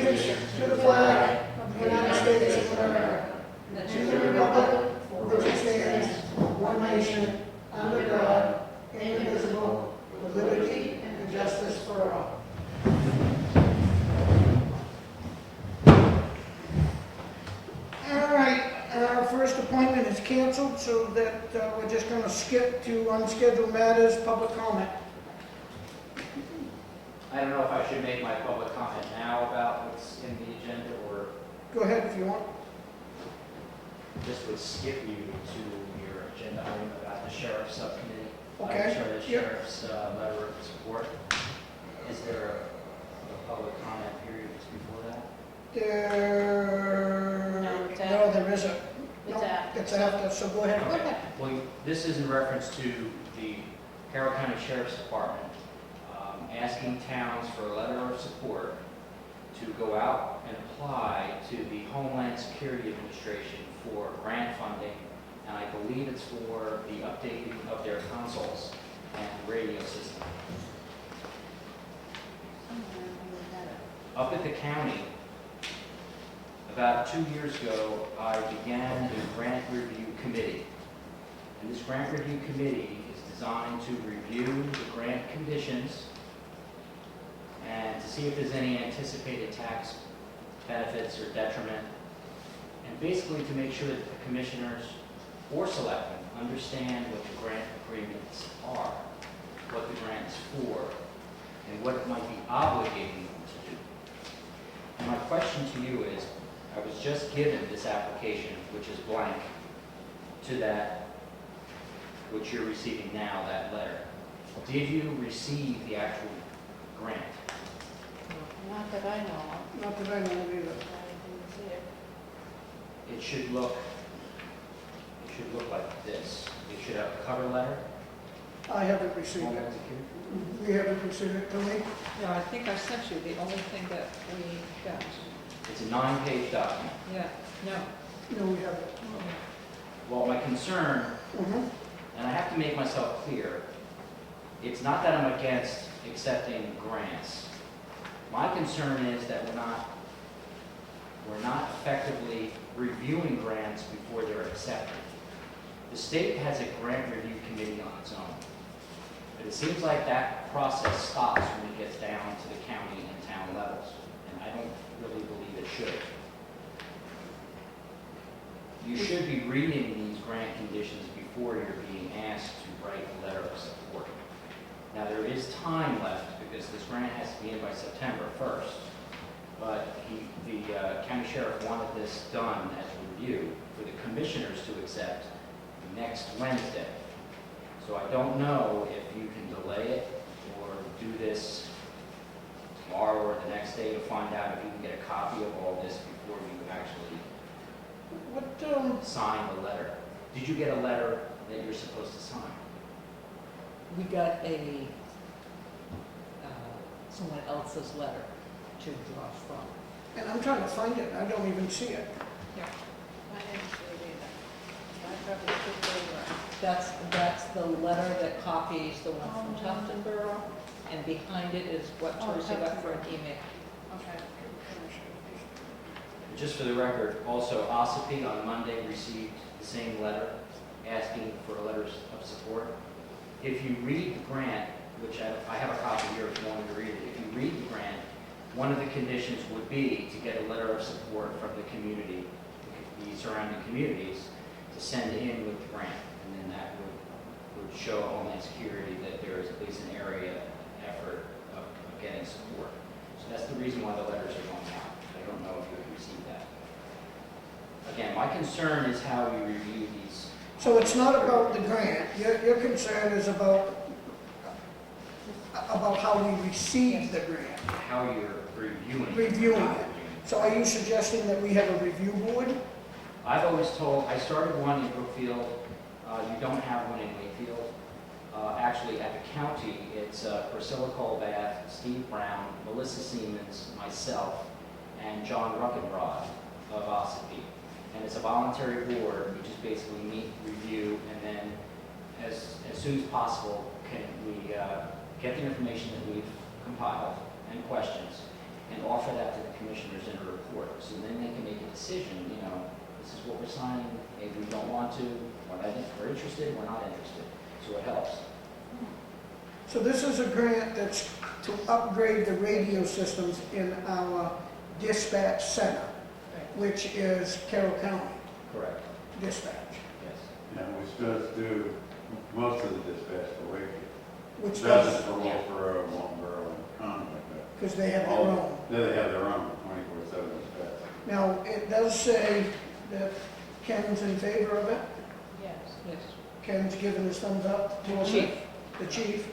allegiance to the flag of the United States of America, and to the republic for which it stands, one nation, under God, indivisible, with liberty and justice for all. All right, our first appointment is canceled, so that we're just going to skip to unscheduled matters, public comment. I don't know if I should make my public comment now about what's in the agenda, or Go ahead if you want. just would skip you to your agenda item about the sheriff's subcommittee. Okay. Sorry, the Yep. sheriff's letter of support. Is there a public comment period just before that? No, there isn't. It's No, after. It's after, so go ahead. Okay. Well, this is in reference to the Carroll County Sheriff's Department asking towns for a letter of support to go out and apply to the Homeland Security Administration for grant funding, and I believe it's for the updating of their consoles and radio system. Up at the county, about 2 years ago, I began a grant review committee. And this grant review committee is designed to review the grant conditions and to see if there's any anticipated tax benefits or detriment, and basically to make sure that the commissioners or selectmen understand what the grant agreements are, what the grant is for, and what it might be obligating them to do. And my question to you is, I was just given this application, which is blank, to that which you're receiving now, that letter. Did you receive the actual grant? Not that I know of. Not that I know of either. I didn't see it. It should look like this. It should have a cover letter. I haven't received it. Homeland Security. We haven't received it, Tony? No, I think I sent you the only thing that we got. It's a 9-page document. Yeah, no. No, we haven't. Well, my concern, Mhm. and I have to make myself clear, it's not that I'm against accepting grants. My concern is that we're not effectively reviewing grants before they're accepted. The state has a grant review committee on its own, but it seems like that process stops when it gets down to the county and town levels, and I don't really believe it should. You should be reading these grant conditions before you're being asked to write a letter of support. Now, there is time left because this grant has to be in by September 1st, but the county sheriff wanted this done as a review for the commissioners to accept next Wednesday. So I don't know if you can delay it or do this tomorrow or the next day to find out if you can get a copy of all this before you actually What, sign the letter. Did you get a letter that you're supposed to sign? We got someone else's letter to draw from. and I'm trying to find it, I don't even see it. I didn't see it either. I probably should go over. That's the letter that copies the one from Tuftonboro, and behind it is what Oh, Teresa got for an Tuftonboro. email. Okay. Just for the record, also Ossipee on Monday received the same letter asking for letters of support. If you read the grant, which I have a copy here if you wanted to read it, if you read the grant, one of the conditions would be to get a letter of support from the community, the surrounding communities, to send in with the grant. And then that would show Homeland Security that there is at least an area effort of getting support. So that's the reason why the letters are going out. I don't know if you have received that. Again, my concern is how we review these. So it's not about the grant, your concern is about how we receive the grant, How you're reviewing. Reviewing not it. reviewing. So are you suggesting that we have a review board? I've always told, I started one in Brookfield. You don't have one in Wakefield. Actually, at the county, it's Priscilla Colbath, Steve Brown, Melissa Siemens, myself, and John Ruckenrod of Ossipee. And it's a voluntary board. We just basically meet, review, and then as soon as possible, can we get the information that we've compiled and questions, and offer that to the commissioners in a report. So then they can make a decision, you know, this is what we're signing, maybe we don't want to, we're interested, we're not interested. So it helps. So this is a grant that's to upgrade the radio systems in our dispatch center, which is Carroll County Correct. Dispatch, Yes. Yeah, which does do most of the dispatch for Wakefield. which Doesn't does, for Wolfboro, Waltonboro, and Comeau, but because they have their own. they have their own 24/7 dispatch. Now, it does say that Ken's in favor of it. Yes. Yes. Ken's given his thumbs up towards it. Chief. The chief.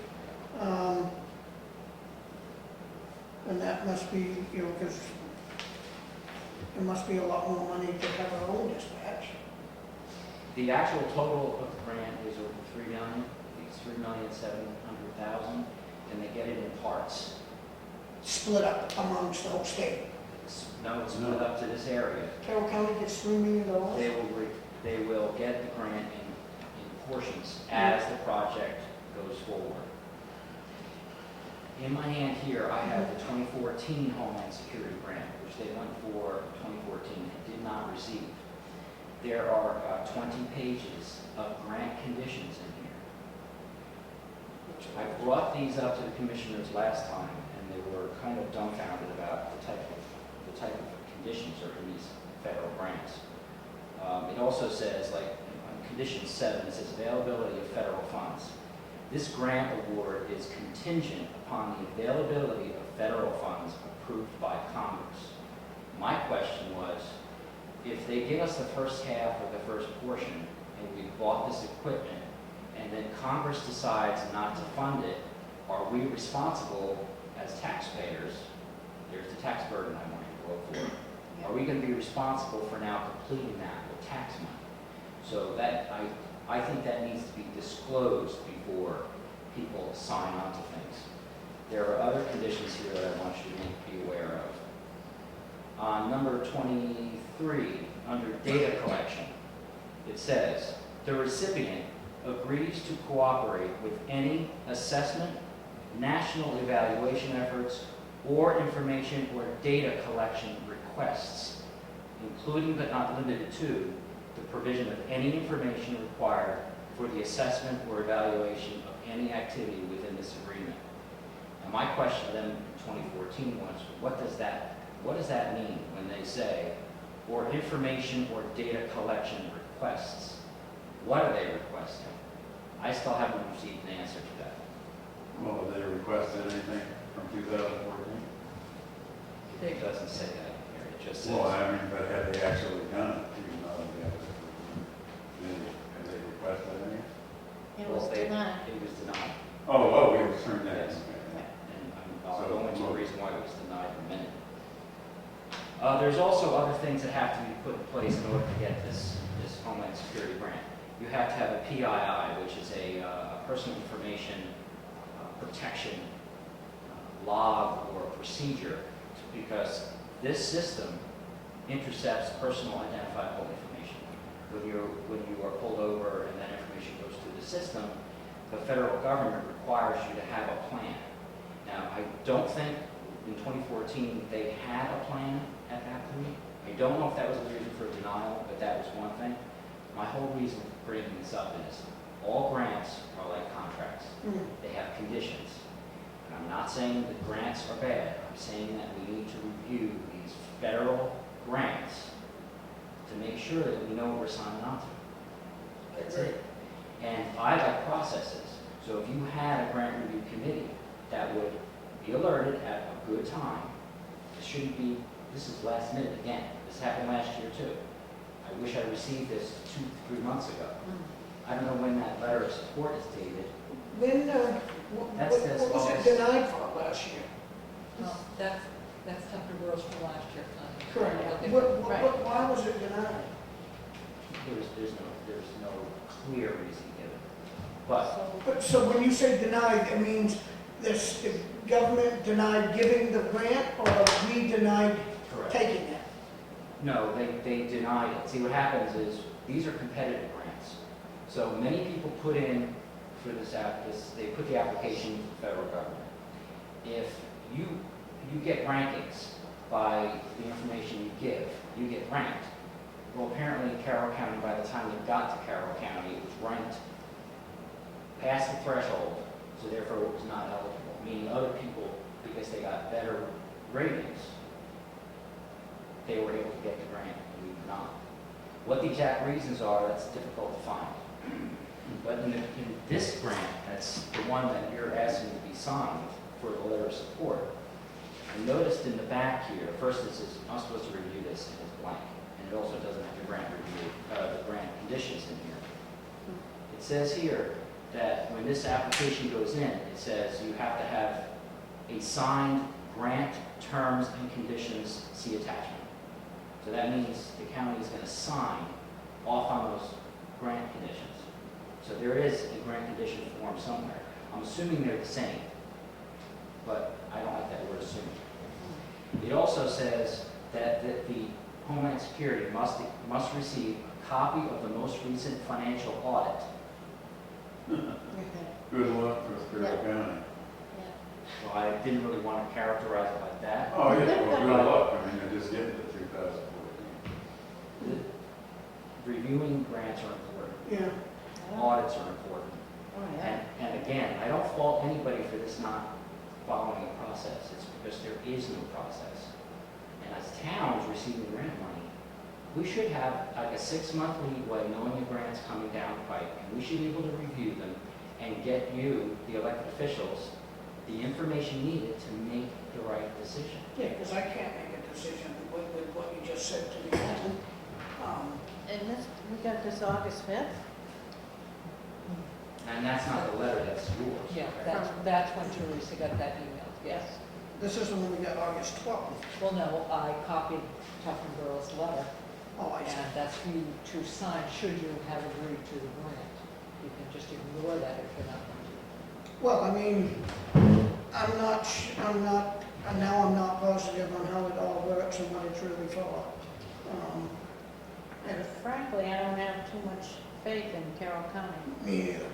And that must be, you know, because it must be a lot more money to have our own dispatch. The actual total of the grant is over 3 million. It's 3,700,000, and they get it in parts. Split up amongst the whole state. No, it's split up to this area. Carroll County gets $3 million. They will get the grant in portions as the project goes forward. In my hand here, I have the 2014 Homeland Security Grant, which they went for 2014 and did not receive. There are 20 pages of grant conditions in here. I brought these up to the commissioners last time, and they were kind of dumbfounded about the type of conditions are in these federal grants. It also says, like on condition 7, it says availability of federal funds. This grant award is contingent upon the availability of federal funds approved by Congress. My question was, if they give us the first half of the first portion and we bought this equipment and then Congress decides not to fund it, are we responsible as taxpayers? There's the tax burden I want you to look for. Are we going to be responsible for now completing that with tax money? So that I think that needs to be disclosed before people sign on to things. There are other conditions here that I want you to be aware of. On number 23, under data collection, it says, the recipient agrees to cooperate with any assessment, national evaluation efforts, or information or data collection requests, including but not limited to the provision of any information required for the assessment or evaluation of any activity within this agreement. And my question to them in 2014 was, what does that mean when they say, or information or data collection requests? What are they requesting? I still haven't received an answer to that. Well, have they requested anything from 2014? It doesn't say that here, it just says. Well, I mean, but have they actually done it? Even though they have they requested anything? It was denied. It was denied. Oh, we were turned down. Yes. Okay. And I'll go into the reason why it was denied in a minute. There's also other things that have to be put in place in order to get this Homeland Security grant. You have to have a PII, which is a personal information protection log or procedure, because this system intercepts personal identifiable information. When you are pulled over and that information goes through the system, the federal government requires you to have a plan. Now, I don't think in 2014 they had a plan at that point. I don't know if that was the reason for denial, but that was one thing. My whole reason for bringing this up is all grants are like contracts. They have conditions. And I'm not saying that grants are bad. I'm saying that we need to review these federal grants to make sure that we know what we're signing on to. That's it. And I like processes. So if you had a grant review committee that would be alerted at a good time, this is last minute again. This happened last year too. I wish I received this 2-3 months ago. I don't know when that letter of support is dated. When, what was it denied for last year? Well, that's Tucker Girls from last year. Correct. Okay. Why was it denied? There's no clear reason given. But So when you say denied, it means the government denied giving the grant, or we denied correct. taking it? No, they denied it. See, what happens is, these are competitive grants. So many people put in for they put the application to the federal government. If you you get rankings by the information you give. You get ranked. Well, apparently Carroll County, by the time it got to Carroll County, it was ranked past the threshold, so therefore it was not eligible. Meaning other people, because they got better ratings, they were able to get the grant, and we did not. What the exact reasons are, that's difficult to find. But in this grant, that's the one that you're asking to be signed for the letter of support. I noticed in the back here, first it says, I'm supposed to review this, and it's blank. And it also doesn't have the grant review, the grant conditions in here. It says here that when this application goes in, it says you have to have a signed grant terms and conditions, see attachment. So that means the county is going to sign off on those grant conditions. So there is a grant condition form somewhere. I'm assuming they're the same, but I don't like that word assuming. It also says that the Homeland Security must receive a copy of the most recent financial audit. Good luck with Carroll County. Well, I didn't really want to characterize it like that. Oh, yeah, well, good luck. I mean, they're just getting to 2014. Reviewing grants are important. Yeah, Audits are important. Oh, yeah. And again, I don't fault anybody for this not following a process. It's because there is no process. And as towns receiving grant money, we should have like a 6-month leeway knowing the grant's coming down the pipe. And we should be able to review them and get you, the elected officials, the information needed to make the right decision. yeah, because I can't make a decision with what you just said to me. And this, we got this August 5th? And that's not the letter, that's yours. Yeah, correct? that's when Teresa got that email, yes. This is the one we got August 12th. Well, no, I copied Tuffenboro's letter, Oh, I see. and that's for you to sign should you have agreed to the grant. You can just ignore that if you're not going to. Well, I mean, and now I'm not positive on how it all works and what it's really for. And frankly, I don't have too much faith in Carroll County. Me either.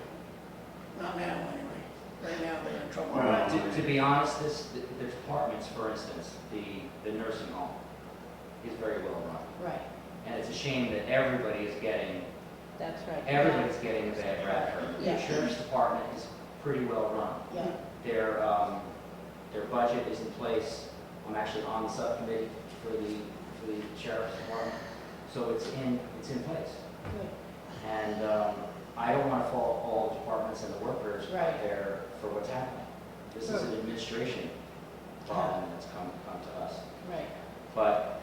Not now, anyway. Right now, they're in trouble. Well, To be honest, the departments, for instance, the nursing home is very well run. Right, And it's a shame that everybody is getting, that's right. everybody's getting a bad rap for it. Yeah. The sheriff's department is pretty well run. Yeah, Their budget is in place. I'm actually on the subcommittee for the sheriff's department. So it's in place. good. And I don't want to fault all the departments and the workers out Right. there for what's happening. This is an administration problem that's come to us. Right. But,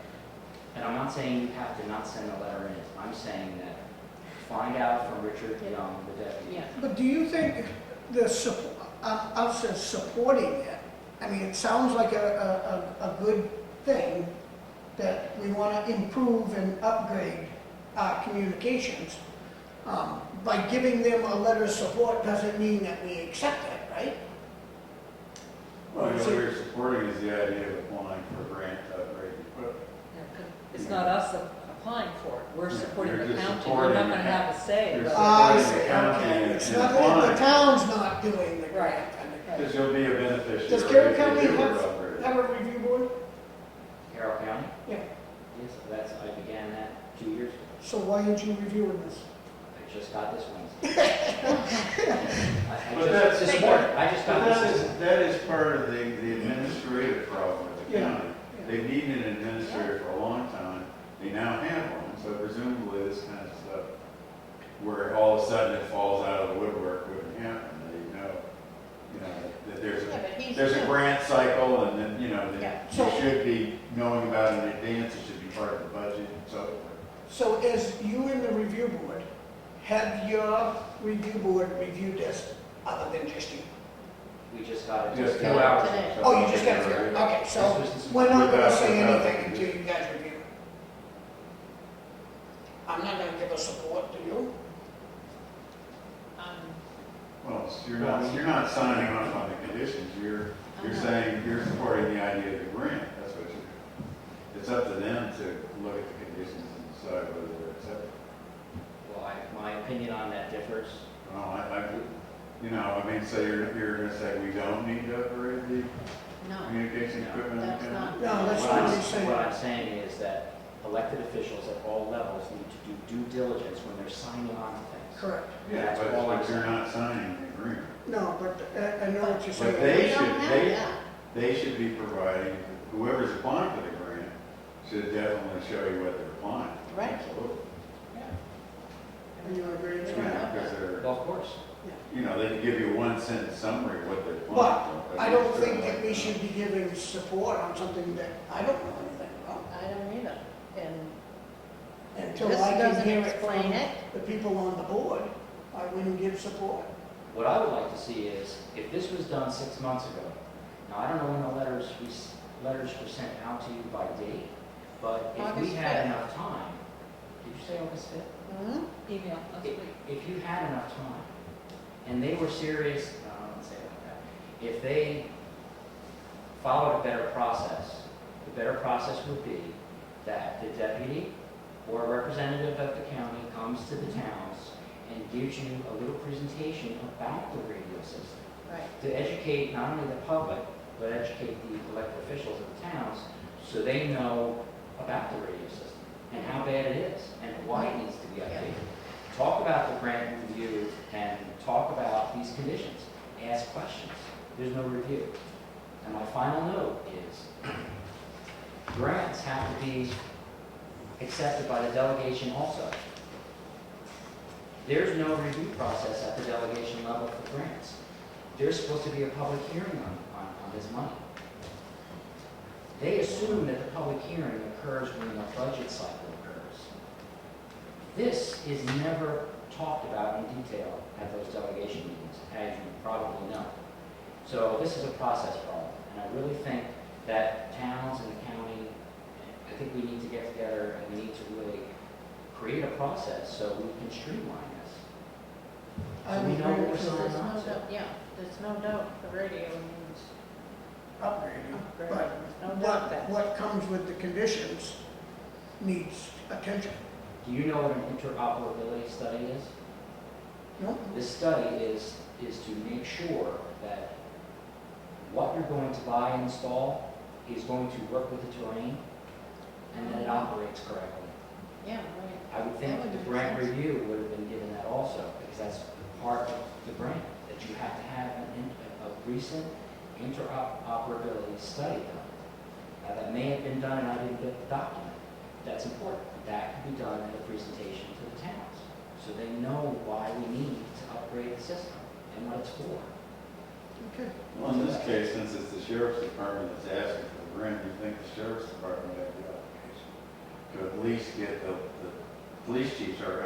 and I'm not saying you have to not send a letter in. I'm saying that find out from Richard Yeah. Young, the deputy. Yeah. But do you think us as supporting it, I mean, it sounds like a good thing that we want to improve and upgrade our communications. By giving them a letter of support doesn't mean that we accept it, right? Well, what you're supporting is the idea of applying for a grant to upgrade the equipment. Yeah, 'cause it's not us applying for it, we're Yeah, supporting you're the just county, we're supporting not gonna the- have a say you're about I supporting see, the county okay. It's and not that the applying. town's not doing the grant. Right. Because you'll be a beneficiary. Does Carroll if you County do have upgrade. a review board? Carroll County? Yeah. Yes, I began that 2 years ago. So why aren't you reviewing this? I just got this Wednesday. But that's This morning, I just got But this. that is part of the administrative problem with the Yeah. county. They've needed an administrator for a long time. They now have one, so presumably this kind of stuff, where all of a sudden it falls out of the woodwork, wouldn't happen. They know, that Yeah, but he's there's a still- grant cycle, and then, that Yeah. you should be knowing about in advance. It should be part of the budget and so forth. So as you and the review board, have your review board reviewed this other than just you? We just got it Just just 2 got it. hours Today. ago. Oh, you just got it through, okay, so we're not gonna say anything until you guys review it. I'm not gonna give a support to you. Well, you're not signing off on the conditions. You're saying you're supporting the idea of the grant. That's what you're. It's up to them to look at the conditions and decide whether they're acceptable. Well, my opinion on that differs. Well, so you're gonna say we don't need to upgrade the No, communication No. equipment? That's account? not- No, that's What not I'm- what he's saying. What I'm saying is that elected officials at all levels need to do due diligence when they're signing on to things. Correct. Yeah, That's but all I'm you're saying. not signing the agreement. No, but I know what you're saying. But they we don't should, have that. they should be providing, whoever's applying for the grant should definitely show you what they're applying. for. Right. Absolutely. You agree with Yeah. that? Because they're, Well, of course. you know, they can give you a one-sentence summary of what they're But applying for. I don't think that we should be giving support on something that I don't know anything about. I don't either. And Until this I can doesn't hear it explain from it. the people on the board, I wouldn't give support. What I would like to see is, if this was done 6 months ago, now I don't know when the letters were sent out to you by date, but if we August had 5th. enough time, did you say August 5th? Mhm. Email, last week. If you had enough time, and they were serious, I don't say it like that, if they followed a better process, the better process would be that the deputy or a representative of the county comes to the towns and gives you a little presentation about the radio system Right. to educate not only the public, but educate the elected officials of the towns so they know about the radio system and how bad it is and why it needs to be updated. Talk about the grant review and talk about these conditions. Ask questions. There's no review. And my final note is grants have to be accepted by the delegation also. There's no review process at the delegation level for grants. There's supposed to be a public hearing on this money. They assume that the public hearing occurs when the budget cycle occurs. This is never talked about in detail at those delegation meetings, as you probably know. So this is a process problem, and I really think that towns and the county, I think we need to get together and we need to really create a process so we can streamline this. I So we would know agree what we're with you. signing There's on no to. doubt, yeah, there's no doubt the radio means Upgrading. upgrade. But There's no doubt that. what comes with the conditions needs attention. Do you know what an interoperability study is? No? This study is to make sure that what you're going to buy and install is going to work with the terrain and that it operates correctly. Yeah, right. I would think That would the make grant sense. review would have been given that also, because that's part of the grant, that you have to have a recent interoperability study done. Now, that may have been done and I didn't get the document. That's important. That could be done in a presentation to the towns, so they know why we need to upgrade the system and what it's for. Okay. Well, in this case, since it's the sheriff's department that's asking for the grant, you think the sheriff's department had the obligation to at least get the police chiefs or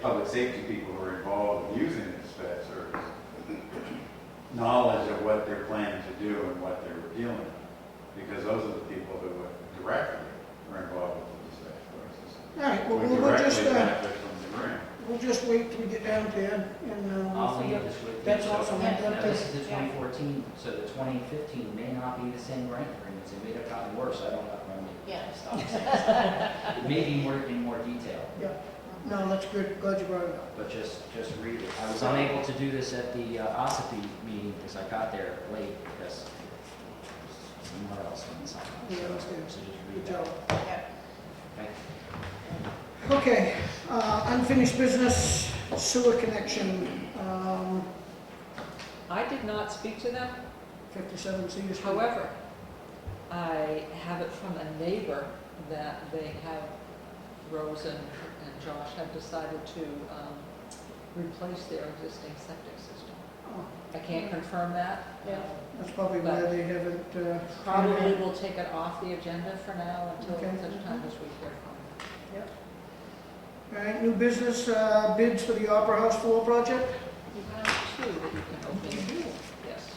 public safety people who are involved in using the dispatch service knowledge of what they're planning to do and what they're dealing with, because those are the people who directly are involved with the dispatch services. All right, well, Would we'll just, directly benefit from the grant. we'll just wait till we get down there and we'll I'll figure. leave this with you. That's So, awesome. Yeah. Now, this is the Yeah. 2014, so the 2015 may not be the same grant agreements. It may have gotten worse. I don't know. Yeah. Stop saying that. It may be in more detail, Yeah, no, that's good, glad you brought it up. but just read it. I was unable to do this at the OSIP meeting because I got there late because somewhere else on something. Yeah, So understand. just read Good that. job. Yeah. Okay. Okay, unfinished business, sewer connection, I did not speak to them. 57 Cedar Street. However, I have it from a neighbor that they have, Rose and Josh have decided to replace their existing septic system. Oh, I can't confirm that. Yeah. that's probably why they haven't. Probably will take it off the agenda for now until Okay. such time as we hear from them. All right, new business, bids for the Opera House floor project? You have two that you can open. Yes.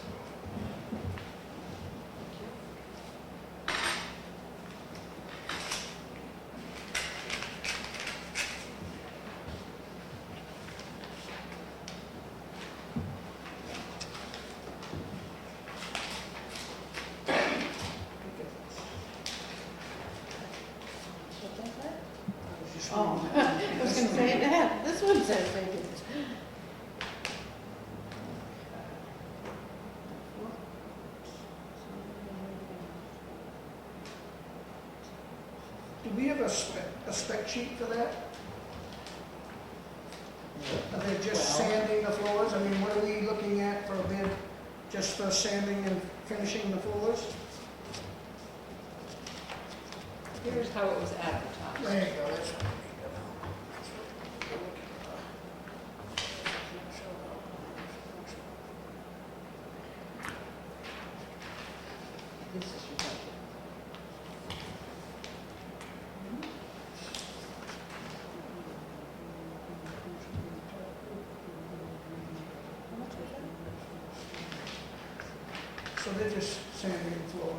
What was that? I was just Oh, reading. I was gonna say that. This one says they did. Do we have a spec sheet for that? Are they just Well- sanding the floors? I mean, what are we looking at for a bid? Just for sanding and finishing the floors? Here's how it was advertised. There you go, that's what This is your budget. How much is it? So they're just sanding the floor.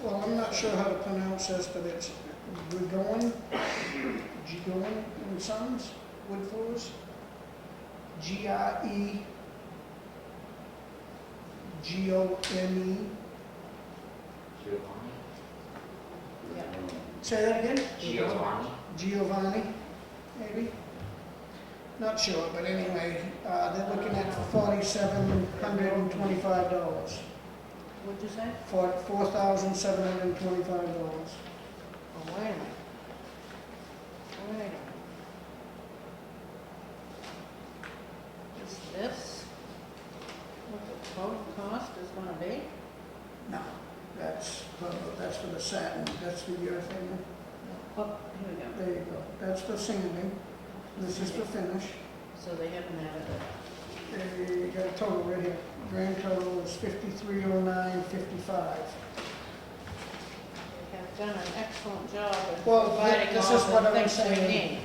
Well, I'm not sure how to pronounce this, but it's Gigon and Sons Wood Floors. GREGONE. Giovanni? Yeah. Say that again? Giovanni? Giovanni, maybe? Not sure, but anyway, they're looking at $4,725. What'd you say? For $4,725. Oh, wait a minute. Wait a minute. Is this what the total cost is gonna be? No, that's for the satin, that's the urethane. Oh, here we go. There you go. That's the sanding. This is the finish. So they haven't added it. You got a total right here. Grand total is $5309.55. They have done an excellent job of Well, providing this all is what the I'm things we saying. need.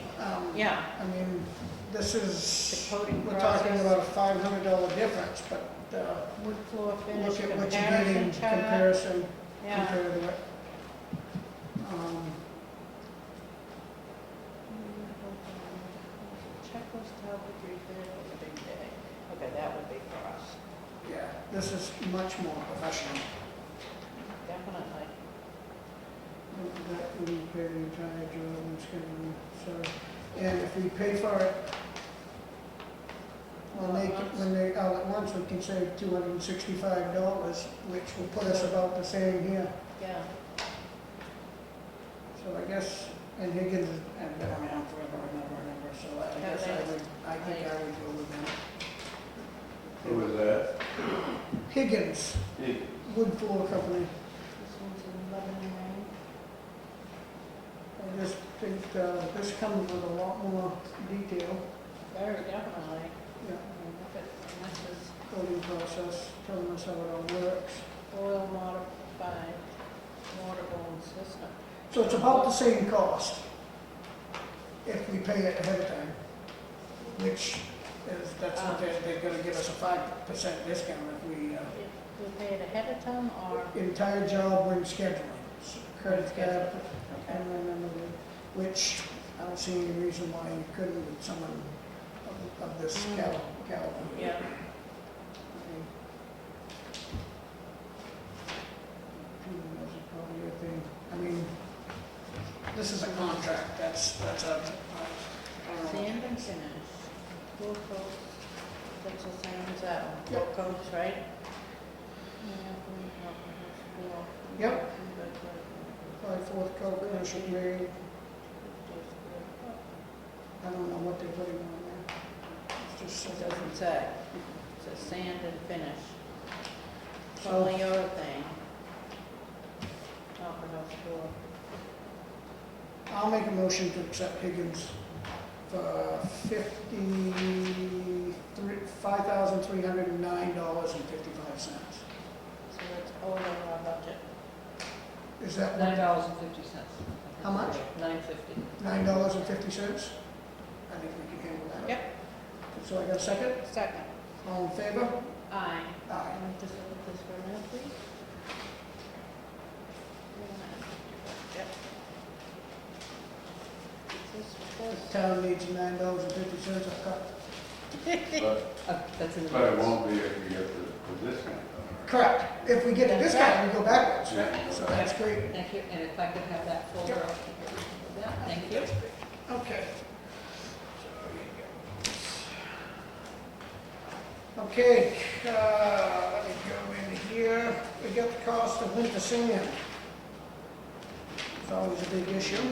Yeah. I mean, this is, The coating we're talking process. about a $500 difference, but Wood floor finish look at what you're getting comparison in chart. comparison Yeah. compared to it. Checklist help with refit on the big day. Okay, that would be for us, Yeah, this is much more professional. definitely. That we pay the entire job and scheduling, so, and if we pay for it, All at once? when they, all at once, we can save $265, which will put us about the same here. Yeah. So I guess, and Higgins has been around forever and ever and ever, so I guess I think I would go with them. Who was that? Higgins, Hey, wood floor company. This one's in Lebanon, right? I just think, this comes with a lot more detail, Very definitely. yeah, I mean, look at, and this is coding process, telling us how it all works. oil modified waterborne system. So it's about the same cost if we pay it ahead of time, which is, that's what they're gonna give us a 5% discount if we, If we pay it ahead of time or? entire job when scheduling, credit card, Okay. and then, which I don't see any reason why you couldn't with someone of this caliber. Yeah. That's probably a thing. I mean, this is a contract, that's a, I don't know. Sand and finish. Full coat. That's the same as that one. Full Yep. coats, right? Yep. 5/4 coat, commercial grade, I don't know what they're putting on there. It's just, It doesn't say. It says sand and finish. So- Polyurethane. Opera house floor. I'll make a motion to accept Higgins for $5,309.55. So that's over our budget. Is that what, $9.50. How much? $9.50. $9.50? I think we can handle that. Yep. So I got a second? Second. All in favor? Aye. Aye. Can we just look at this for a minute, please? Yep. Is The this town needs $9.50 a cut. But, That's in the. but it won't be if we get the discount. though, Correct. If we get the That's discount, we go backwards. Yeah. So that's great. Thank you, and if I could have that folder, Yep. I'll keep it. Yeah, thank you. Okay. Okay, let me go in year, we got the cost of winter sand. It's always a big issue.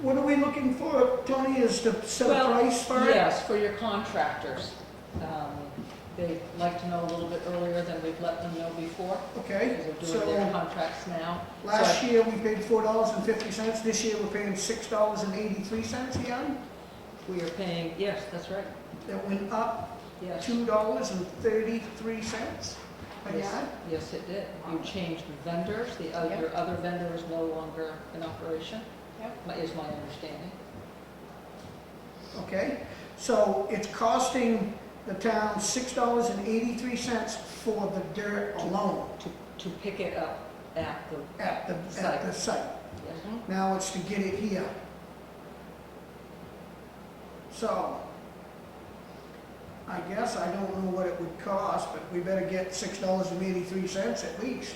What are we looking for, Tony, is to set a Well, price for it? Yes, for your contractors. They'd like to know a little bit earlier than we've let them know before, Okay, because they're doing their so contracts now. last year we paid $4.50, this year we're paying $6.83 a yard. We are paying, yes, that's right, That went up yes. $2.33 a Yes, yard. yes, it did. You changed vendors, Yep. your other vendor is no longer in operation, Yep. is my understanding. Okay, so it's costing the town $6.83 for the dirt alone To pick it up at the, at the site. yes. Now it's to get it here. So, I guess I don't know what it would cost, but we better get $6.83 at least.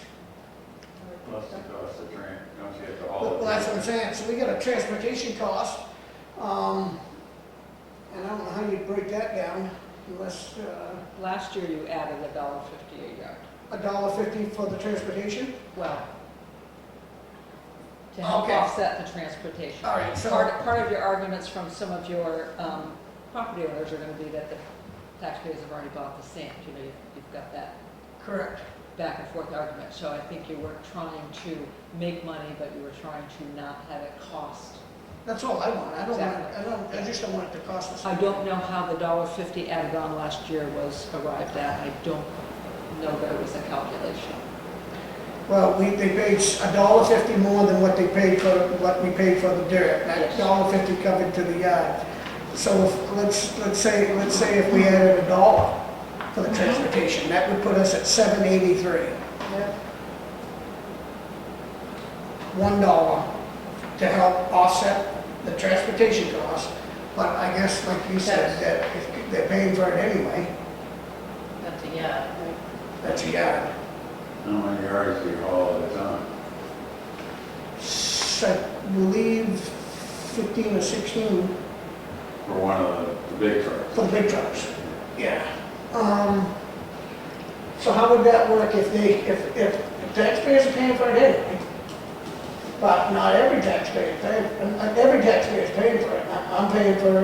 Plus the cost of train, don't you have to haul Well, it? that's what I'm saying, so we got a transportation cost, and I don't know how you break that down unless, Last year you added $1.50 a yard. $1.50 for the transportation? Well, to help Okay. offset the transportation. All right, so, Part of your arguments from some of your property owners are going to be that the taxpayers have already bought the sand. You know, you've got that correct. back and forth argument. So I think you were trying to make money, but you were trying to not have it cost. That's all I want, I don't want, Exactly. I just don't want it to cost us. I don't know how the $1.50 added on last year was arrived at. I don't know that it was a calculation. Well, they paid $1.50 more than what we paid for the dirt. That Yes. $1.50 covered to the yard. So let's say if we added $1 for the transportation, that would put us at $7.83. Yep. $1 to help offset the transportation cost. But I guess, like you said, that if they're paying for it anyway, That's a yard. that's a yard. How many yards do you haul at a time? I believe 15 or 16 For one of the big trucks? for the big trucks. Yeah. So how would that work if the taxpayers are paying for it anyway? But not every taxpayer is paying, every taxpayer is paying for it. I'm paying for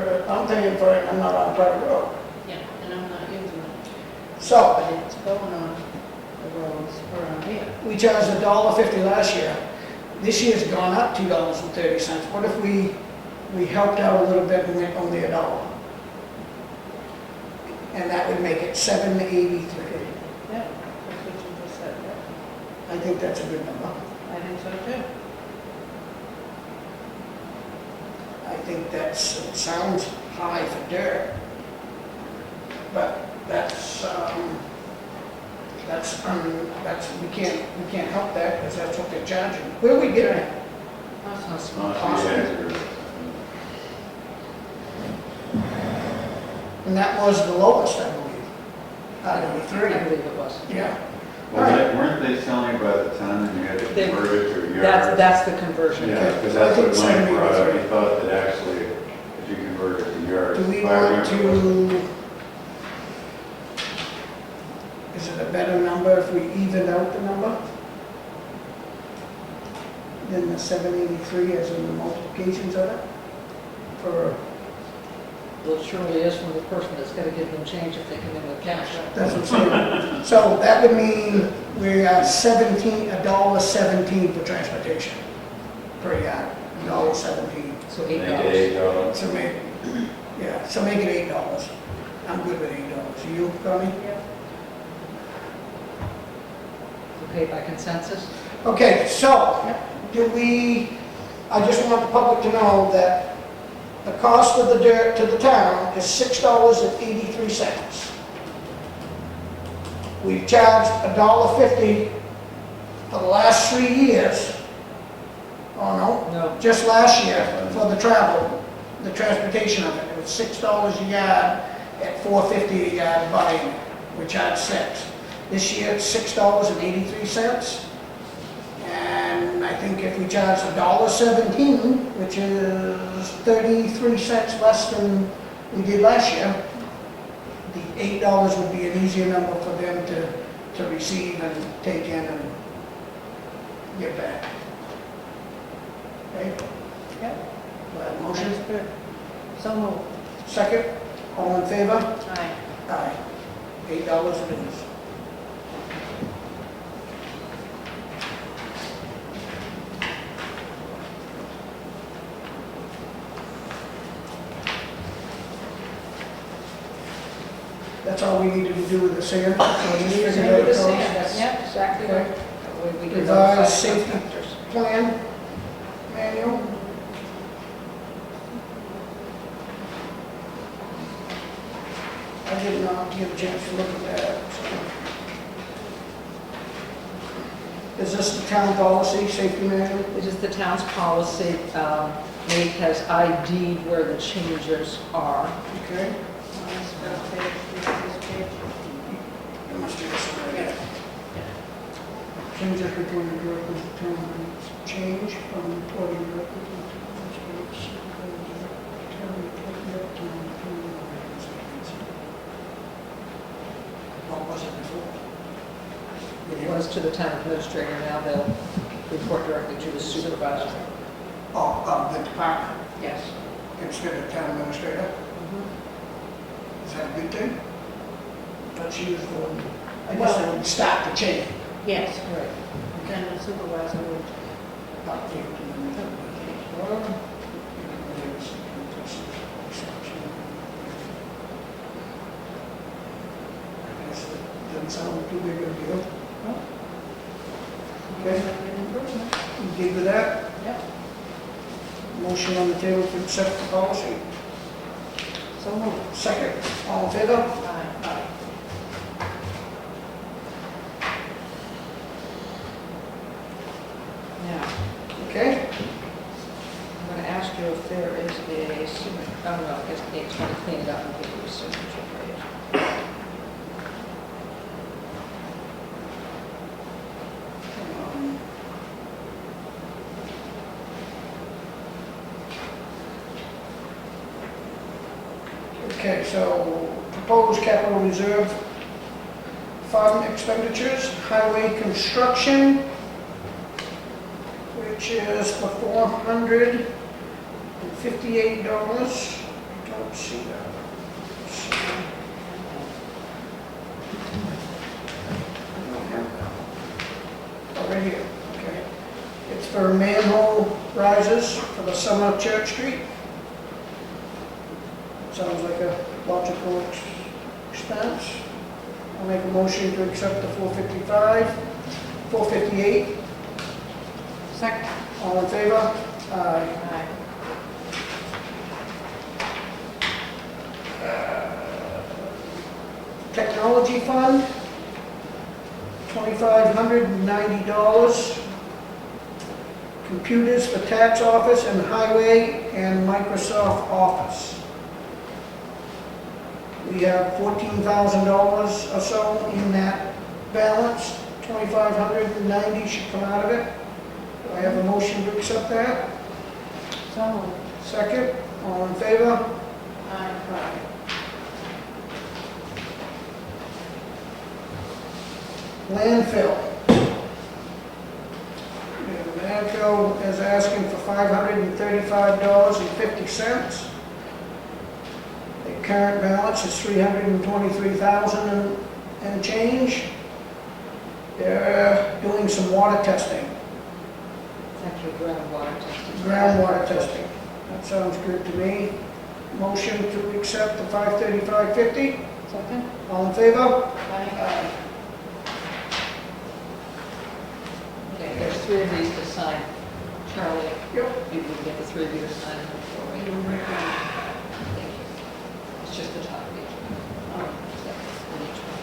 it, and I'm not on a private road. Yeah, and I'm not using it, So, but it's going on the roads around here. we charged $1.50 last year. This year's gone up $2.30. What if we helped out a little bit and went only $1? And that would make it $7.83. Yeah, that's what you just said, yeah. I think that's a good number. I think so too. I think it sounds high for dirt. But we can't help that because that's what they're charging. Where are we getting it? Awesome. And that was the lowest, I believe, out of the I three. believe it was. Yeah. Weren't they selling by the ton and you had to They- convert it to a yard? That's the conversion. Yeah, because I that's think what Mike brought up, 73. he thought that actually, if you convert it to yards. Do we if I want remember, to, is it a better number if we even out the number? Than the 783 as in the multiplications of it? For, Well, it surely is from the person that's going to give them change if they come in with cash. that's what I'm saying. So that would mean we're at $1.17 for transportation per yard, $1.17. So Make $8. it $8. So make it $8. I'm good with $8. You, Tommy? Okay, by consensus? Okay, so, I just want the public to know that the cost of the dirt to the town is $6.83. We've charged $1.50 for the last 3 years. Oh, no, No. just last year for the travel, the transportation of it. It was $6 a yard at $4.50 a yard buying it. We charged $6. This year it's $6.83. And I think if we charge $1.17, which is 33 cents less than we did last year, the $8 would be an easier number for them to receive and take in and get back. Okay? Yep. Do I have a motion? That's good. So moved. Second, all in favor? Aye. Aye. $8 it is. That's all we needed to do with the sand. So we just figured Same out with the those. sand, that's Yep. exactly Okay. right. That way we can Revised notify safety contractors. Plan, manual. I did not get a chance to look at that, so. Is this the town policy, safety manual? It is the town's policy. Nate has ID'd where the changes are. Okay. This first page, this page. I must do this already. Changes between the directors of town, change from employee directors to what was it before? It was to the town administrator, now they'll report directly to the supervisor. Oh, of the department Yes. instead of town administrator? Is that a good thing? But she was the one, I guess it would start the chain. Yes, Right. then the supervisor would. Update to the- Doesn't sound too big of a deal. Okay, Improvement. you good with that? Yep. Motion on the table to accept the policy. So moved. Second, all in favor? Aye. Aye. Now, Okay, I'm going to ask you if there is a signature, oh no, I guess Nate's going to clean it up and give you a signature page. um, okay, so proposed capital reserve fund expenditures, highway construction, which is for $458. Don't see that. So, I don't have that. Oh, right here, okay. It's for manhole risers for the summer Church Street. Sounds like a logical expense. I'll make a motion to accept the 455, 458. second. All in favor? Aye. Aye. Technology fund, $2,590. Computers for tax office and highway and Microsoft Office. We have $14,000 or so in that balance. $2,590 should come out of it. Do I have a motion to accept that? So moved. Second, all in favor? Aye. Landfill. The landfill is asking for $535.50. The current balance is $323,000 and change. They're doing some water testing, It's actually groundwater testing. groundwater testing. That sounds good to me. Motion to accept the $535.50. Second. All in favor? Aye. Okay, there's three of these to sign. Charlie, Yep. you can get the three of you to sign them for me. Thank you. It's just the top page. Oh. On each one.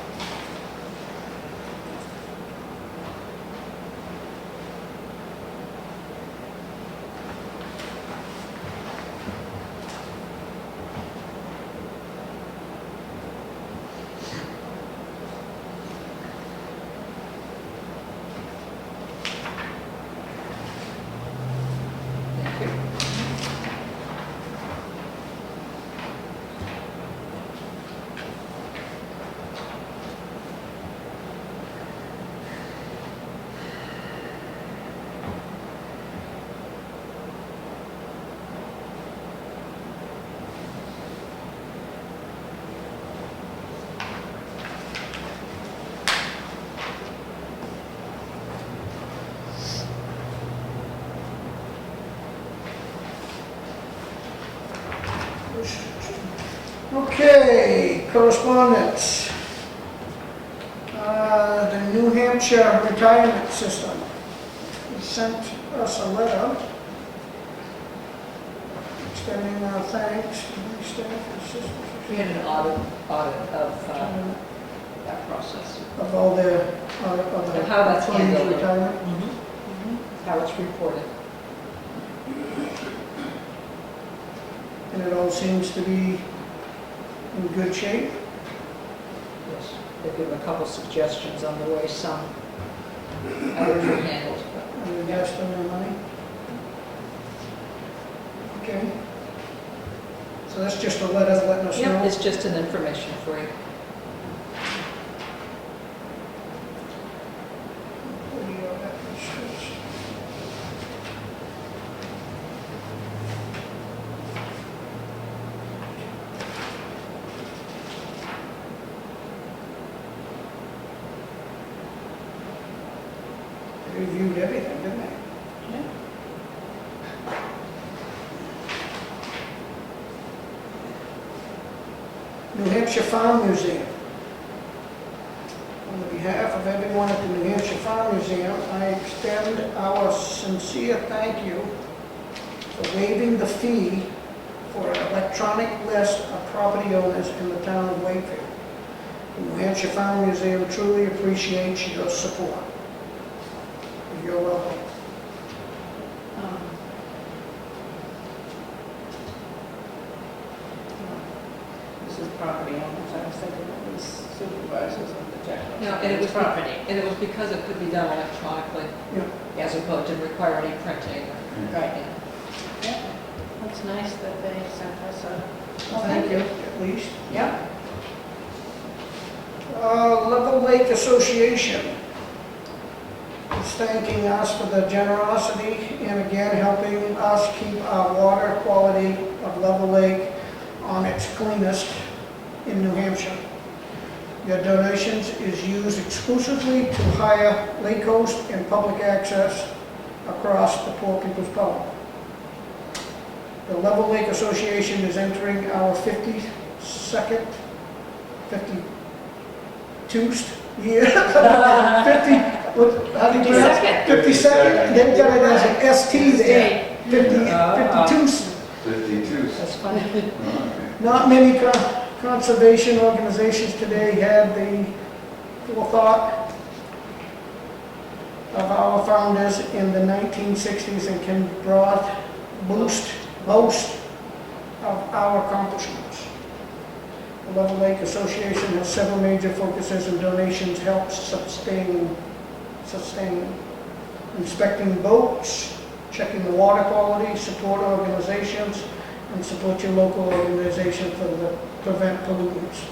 Thank you. Okay, correspondence. The New Hampshire retirement system sent us a letter extending our thanks to the staff and systems. We had an audit of that process. Of all the, Of how that's employees' handled. retirement. How it's reported. And it all seems to be in good shape. Yes, they give a couple suggestions on the way some others are handled. And investing their money. Okay. So that's just a letter letting us know. Yep, it's just an information for you. They reviewed everything, didn't they? New Hampshire Farm Museum. On behalf of everyone at the New Hampshire Farm Museum, I extend our sincere thank you for waiving the fee for an electronic list of property owners in the town of Wakefield. The New Hampshire Farm Museum truly appreciates your support. You're welcome. This is property owners, I was thinking it was supervisors of the technical. No, and it was property, and it was because it could be done electronically, Yeah. as opposed to require any printing. Right. Yeah, that's nice that they sent us a. Well, thank you, at least. Yep. Level Lake Association is thanking us for the generosity and again helping us keep our water quality of Level Lake on its cleanest in New Hampshire. Your donations is used exclusively to hire Lake Coast and public access across the Poor People's Power. The Level Lake Association is entering our 52nd year. 50, how do you pronounce it? 52nd? They've got it as an ST there. 52. 52. That's funny. Not many conservation organizations today had the forethought of our founders in the 1960s and can boast of our accomplishments. The Level Lake Association has several major focuses and donations help sustain inspecting boats, checking the water quality, support organizations, and support your local organization for the prevent pollutants.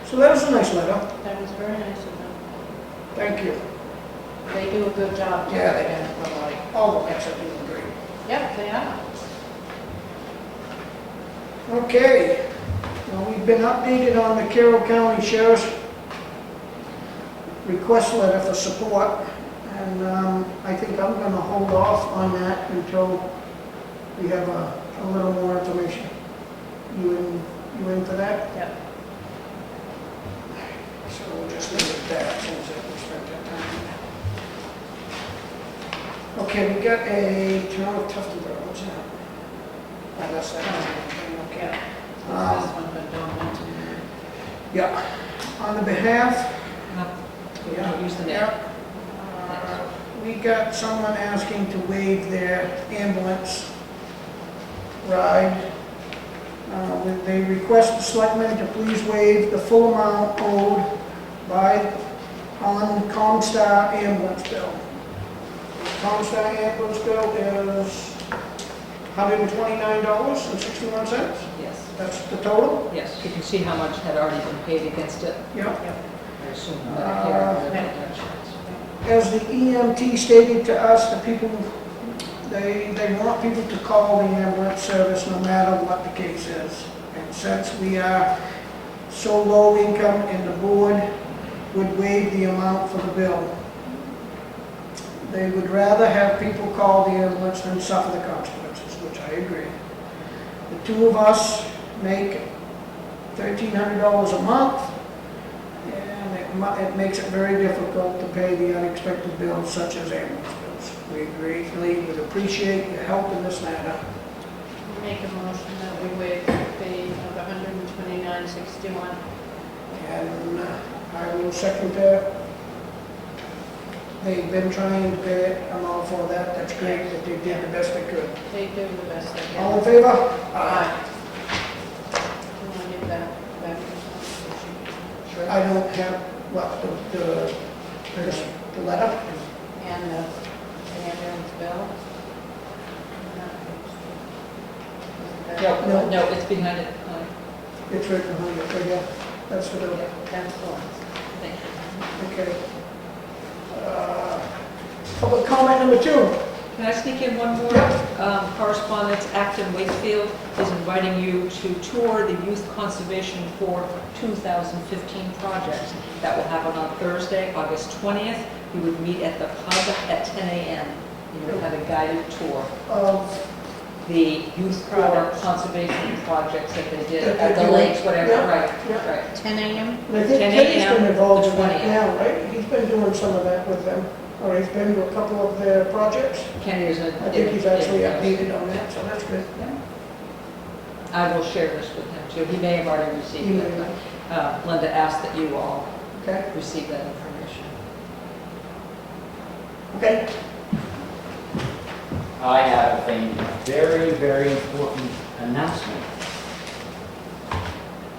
So that was a nice letter. That was very nice of them. Thank you. They do a good job. Yeah, they do. All the links are doing great. Yep, they are. Okay. Well, we've been updated on the Carroll County Sheriff's request letter for support, and I think I'm going to hold off on that until we have a little more information. You in for that? Yep. So we'll just leave it at that since we spent that time. Okay, we got a Town of Tuftonboro. What's that? Oh, that's that. Okay. This one, but don't mention it. Yeah. On the behalf. We don't use the name. Yeah. We got someone asking to waive their ambulance ride. They request the selectmen to please waive the full amount owed on Comstar ambulance bill. Comstar ambulance bill is $129.61. Yes, That's the total? yes, you can see how much had already been paid against it. Yep. I assume Medicare and Medicare insurance. As the EMT stated to us, the people, they want people to call the ambulance service no matter what the case is. And since we are so low income and the board would waive the amount for the bill, they would rather have people call the ambulance than suffer the consequences, which I agree. The two of us make $1,300 a month, and it makes it very difficult to pay the unexpected bills such as ambulance bills. We greatly would appreciate your help in this matter. Make a motion that we waive the fee of $129.61. And I will second that. They've been trying to pay it, I'm all for that, that's great, that they did the best they could. They do the best they can. All in favor? Aye. You want to give that back to Sure. I don't have, what, the letter? and the ambulance bill? No, no, it's behind it. It's right behind it, right here. That's the bill. That's the one. Thank you. Okay. Public comment number 2. Can I sneak in one more? Correspondence, Acton Wakefield is inviting you to tour the Youth Conservation Corps 2015 project. That will happen on Thursday, August 20th. You would meet at the pub at 10 a.m. You would have a guided tour. The Youth Corps conservation projects that they did at the lakes, whatever, Yeah. right, Yeah. right. 10 a.m.? And I think 10 Kenny's a.m. been involved in the that 20th. now, right? He's been doing some of that with them, or he's been to a couple of their projects. Kenny is a... I think he's actually updated on that, so that's good. I will share this with him too. He may have already received He it, may. but Linda asked that you all Okay? receive that information. Okay. I have a very, very important announcement.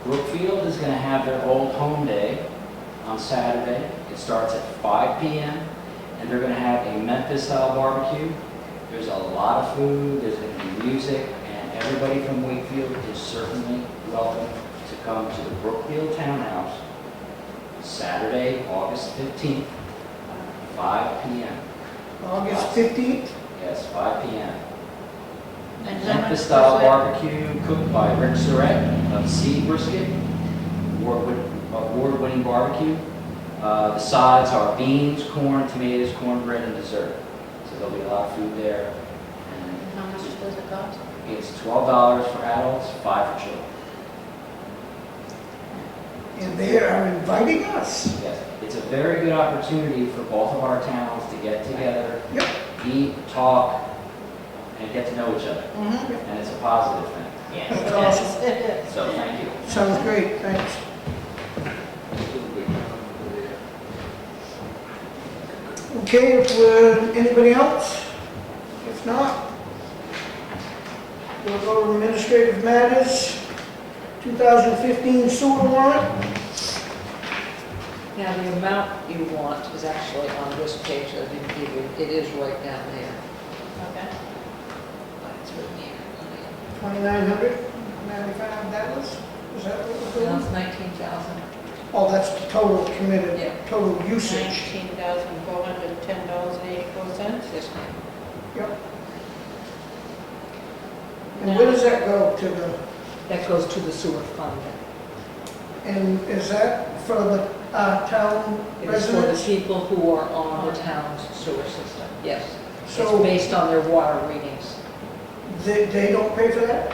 Brookfield is going to have their Old Home Day on Saturday. It starts at 5 p.m. and they're going to have a Memphis-style barbecue. There's a lot of food, there's going to be music, and everybody from Wakefield is certainly welcome to come to the Brookfield Town Hall Saturday, August 15th, 5 p.m. August 15th. Yes, 5 p.m. And how much Memphis-style was it? barbecue cooked by Rick Surratt of Sea Brisket, award-winning barbecue. The sides are beans, corn, tomatoes, cornbread, and dessert. So there'll be a lot of food there. And How much does it cost? it's $12 for adults, $5 for children. And they are inviting us. Yes, it's a very good opportunity for both of our towns to get together, Yep. eat, talk, and get to know each other. Mm-hmm. And it's a positive thing. Yes. That's awesome. It is. So thank you. Sounds great, thanks. Okay, if anybody else? If not, we'll go to administrative matters. 2015 sewer warrant. Now, the amount you want is actually on this page that I didn't give you. It is right down there. Okay. It's written here. $2,995? Is that what we're Now doing? it's 19,000. Oh, that's the total committed, Yeah. total usage. $19,410.84. Yes, ma'am. Yep. And where does that go to the, That goes to the sewer fund. and is that for the town It is for the residents? people who are on the town's sewer system, yes. It's So based on their water readings. they don't pay for that?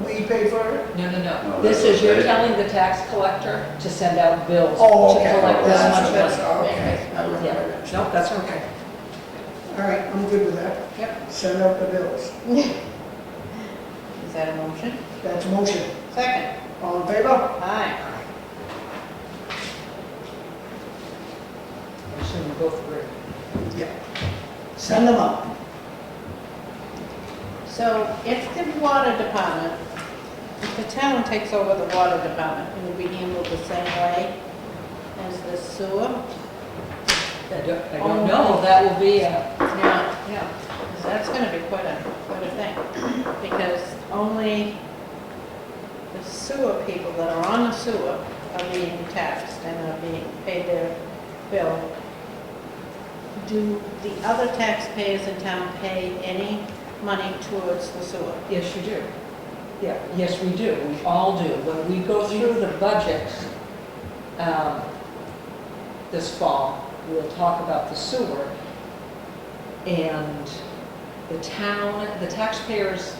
We pay for it? No, no, No, no. This that's is, you're okay. telling the tax collector to send out bills Oh, to okay. collect this That's- much that's- money. Okay. I remember Yeah, that. no, that's okay. All right, I'm good with that. Yep. Send out the bills. Is that a motion? That's a motion. Second. All in favor? Aye. I assume you both agree. Yeah. Send them up. So if the water department, if the town takes over the water department, it will be handled the same way as the sewer? I don't know, that will be a, Yeah, yeah. 'cause that's gonna be quite a thing. Because only the sewer people that are on the sewer are being taxed and are being paid their bill. Do the other taxpayers in town pay any money towards the sewer? Yes, you do. Yeah, yes, we do. We all do. When we go through the budget this fall, we'll talk about the sewer. And the town, the taxpayers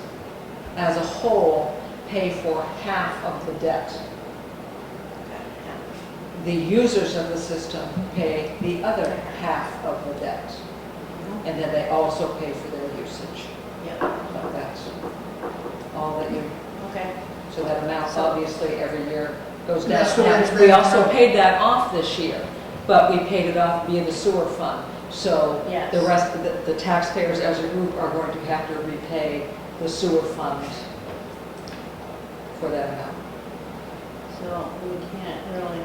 as a whole pay for half of the debt the users of the system pay the other half of the debt. And then they also pay for their usage. Yeah, So that's all that you, okay. so that amount obviously every year goes down. That's the way it's Now, been we also for- paid that off this year, but we paid it off via the sewer fund. So Yes. the rest of the taxpayers as a group are going to have to repay the sewer fund for that amount. So we can't really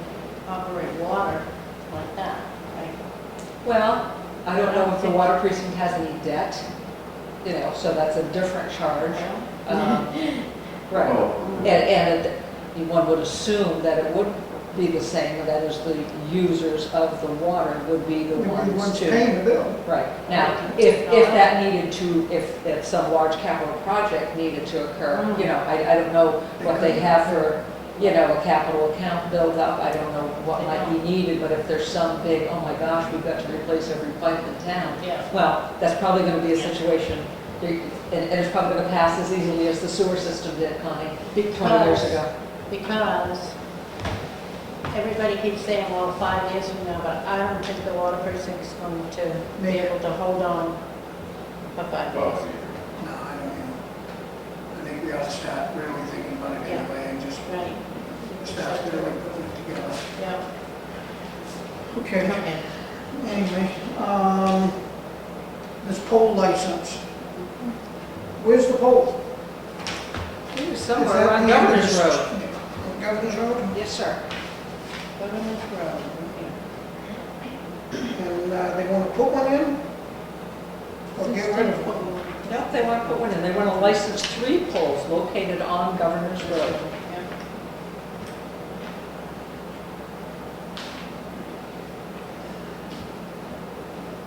operate water like that, right? Well, I don't know if the water precinct has any debt, you know, so that's a different charge. Right. Oh, And one would assume that it would be the same, that is the users of the water would be the We'd be the ones ones to. paying the bill. Right. Now, if that needed to, if some large capital project needed to occur, you know, I don't know what they have for, you know, a capital account built up. I don't know what might be needed, but if there's some big, oh my gosh, we've got to replace every pipe in town. Yeah. Well, that's probably going to be a situation, and it's probably going to pass as easily as the sewer system did, Connie, 20 years ago. Because everybody keeps saying, well, 5 years from now, but I don't think the water precinct's going to be able to hold on for 5 well, years. No, I don't know. I think we ought to start really thinking about it Yeah. anyway and just Right, start really putting it together. yeah, Okay, okay. anyway, this pole license. Where's the pole? It was Is somewhere that on the end of Governor's the- Road. Governor's Road? Yes, sir. Governor's Road, And they want to put one in? Or get rid of one? No, they want to put one in. They want to license 3 poles located on Governor's Road. yeah.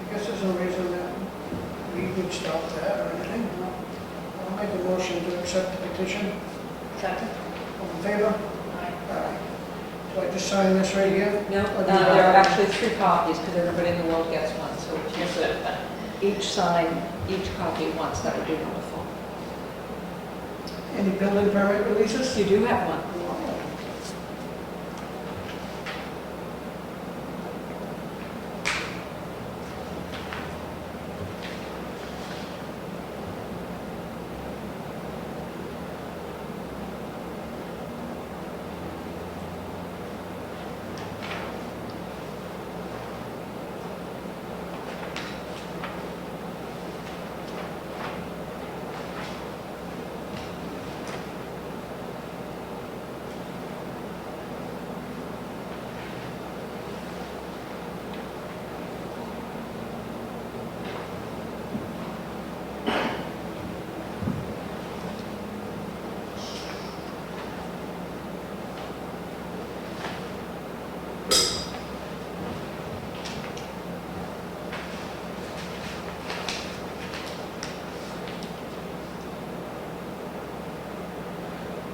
I guess there's no reason that we would stop that or anything. I'll make a motion to accept the petition. Second? All in favor? Aye. Aye. Do I just sign this right here? No, Or do you there are have- actually 3 copies because everybody in the world gets one. So if you could each sign each copy at once, that would be wonderful. Any building permit releases? You do have one.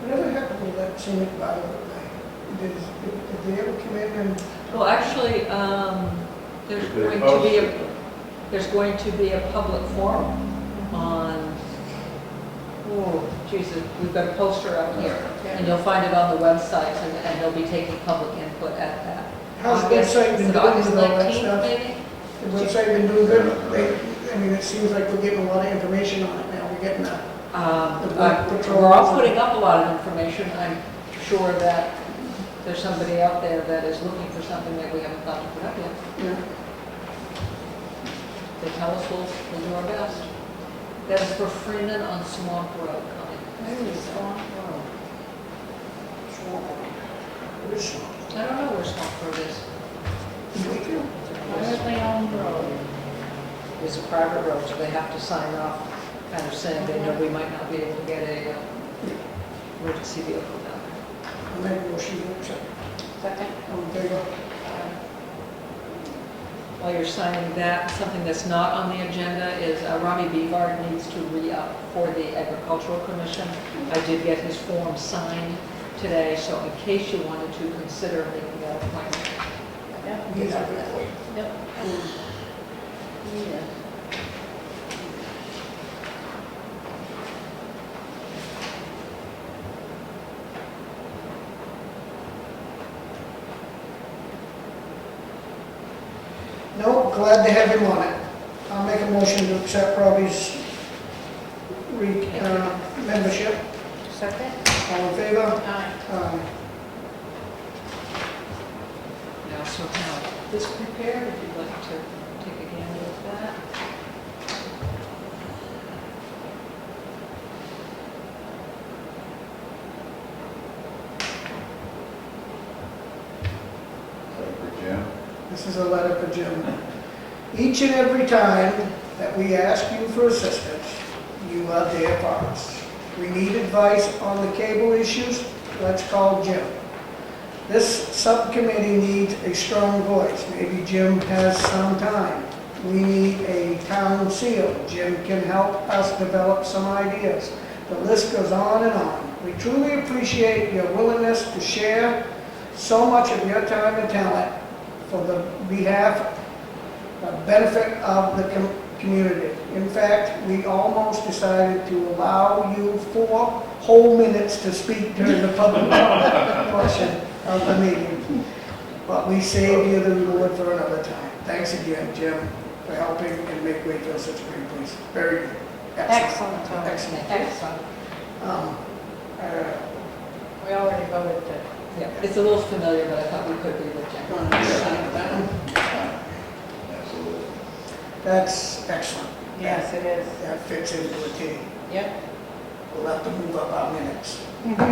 Whatever happened with that scenic byway? Did they ever come in and, Well, actually, there's They going to be posted. there's going to be a public forum on, oh, Jesus, we've got a poster out here. And you'll find it on the website, and they'll be taking public input at that. how's the August- website is been it doing August with all that 19th, stuff? maybe? The website been doing good? I mean, it seems like we're getting a lot of information on it now. We're getting that. We're all putting up a lot of information. I'm sure that there's somebody out there that is looking for something that we haven't thought to put up yet. Yeah. They tell us we'll do our best. That is for Freeman on Swamp Road, Connie. Maybe Swamp Road. What is it? I don't know where Swamp Road is. Wakefield? Privately owned road. It's a private road, so they have to sign off, kind of saying they know we might not be able to get a emergency vehicle down there. I'll make a motion to accept. Second? All in favor? While you're signing that, something that's not on the agenda is Robbie Bevard needs to re-up for the Agricultural Commission. I did get his form signed today, so in case you wanted to consider making that appointment. Yep. He's a good boy. Yep. Yeah. No, glad to have him on it. I'll make a motion to accept Robbie's membership. Second? All in favor? Aye. Now, so now, this prepared, if you'd like to take a gander at that. For Jim. This is a letter for Jim. Each and every time that we ask you for assistance, you are there for us. We need advice on the cable issues, let's call Jim. This subcommittee needs a strong voice. Maybe Jim has some time. We need a town seal. Jim can help us develop some ideas. The list goes on and on. We truly appreciate your willingness to share so much of your time and talent for the benefit of the community. In fact, we almost decided to allow you 4 whole minutes to speak during the public comment portion of the meeting. But we saved you the reward for another time. Thanks again, Jim, for helping and make Wakefield such a great place. Very good. Excellent, Tom. Excellent. Excellent. Uh, We already voted to. Yeah, it's a little familiar, but I thought we could read it, Jen. want to sign that one? Absolutely. That's excellent. Yes, it is. That fits into a T. Yep. We'll have to move up our minutes. Good job.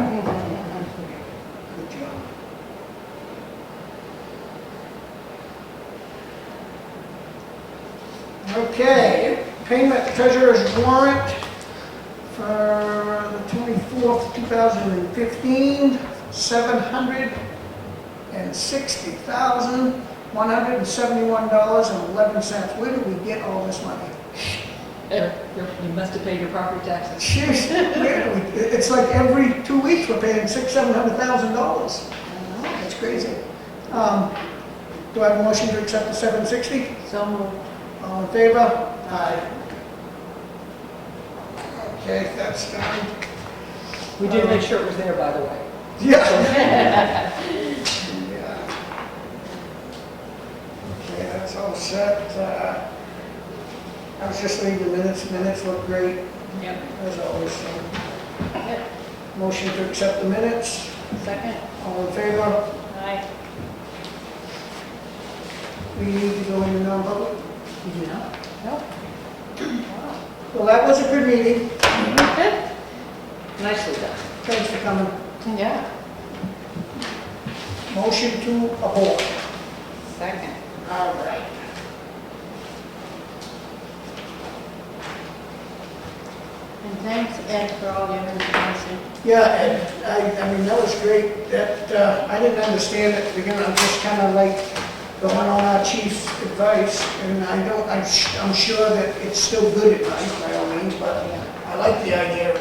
Okay, payment treasurer's warrant for the 24th, 2015, $760,171.11. Where do we get all this money? You must have paid your property taxes. Seriously, where do we, it's like every 2 weeks we're paying $600,000-$700,000. That's crazy. Do I have a motion to accept the 760? So moved. All in favor? Aye. Okay, that's done. We did make sure it was there, by the way. Yeah. Yeah. Okay, that's all set. I was just reading the minutes. Minutes look great, Yep. as always. So, Yep. motion to accept the minutes. Second? All in favor? Aye. We need to go into non-public. You do not? Nope. Well, that was a good meeting. Good. Nicely done. Thanks for coming. Yeah. Motion to abort. Second. All right. And thanks, Ed, for all your information. Yeah, and I mean, that was great. That, I didn't understand it at the beginning. I'm just kind of like going on our chief's advice. And I'm sure that it's still good advice by all means, but I like the idea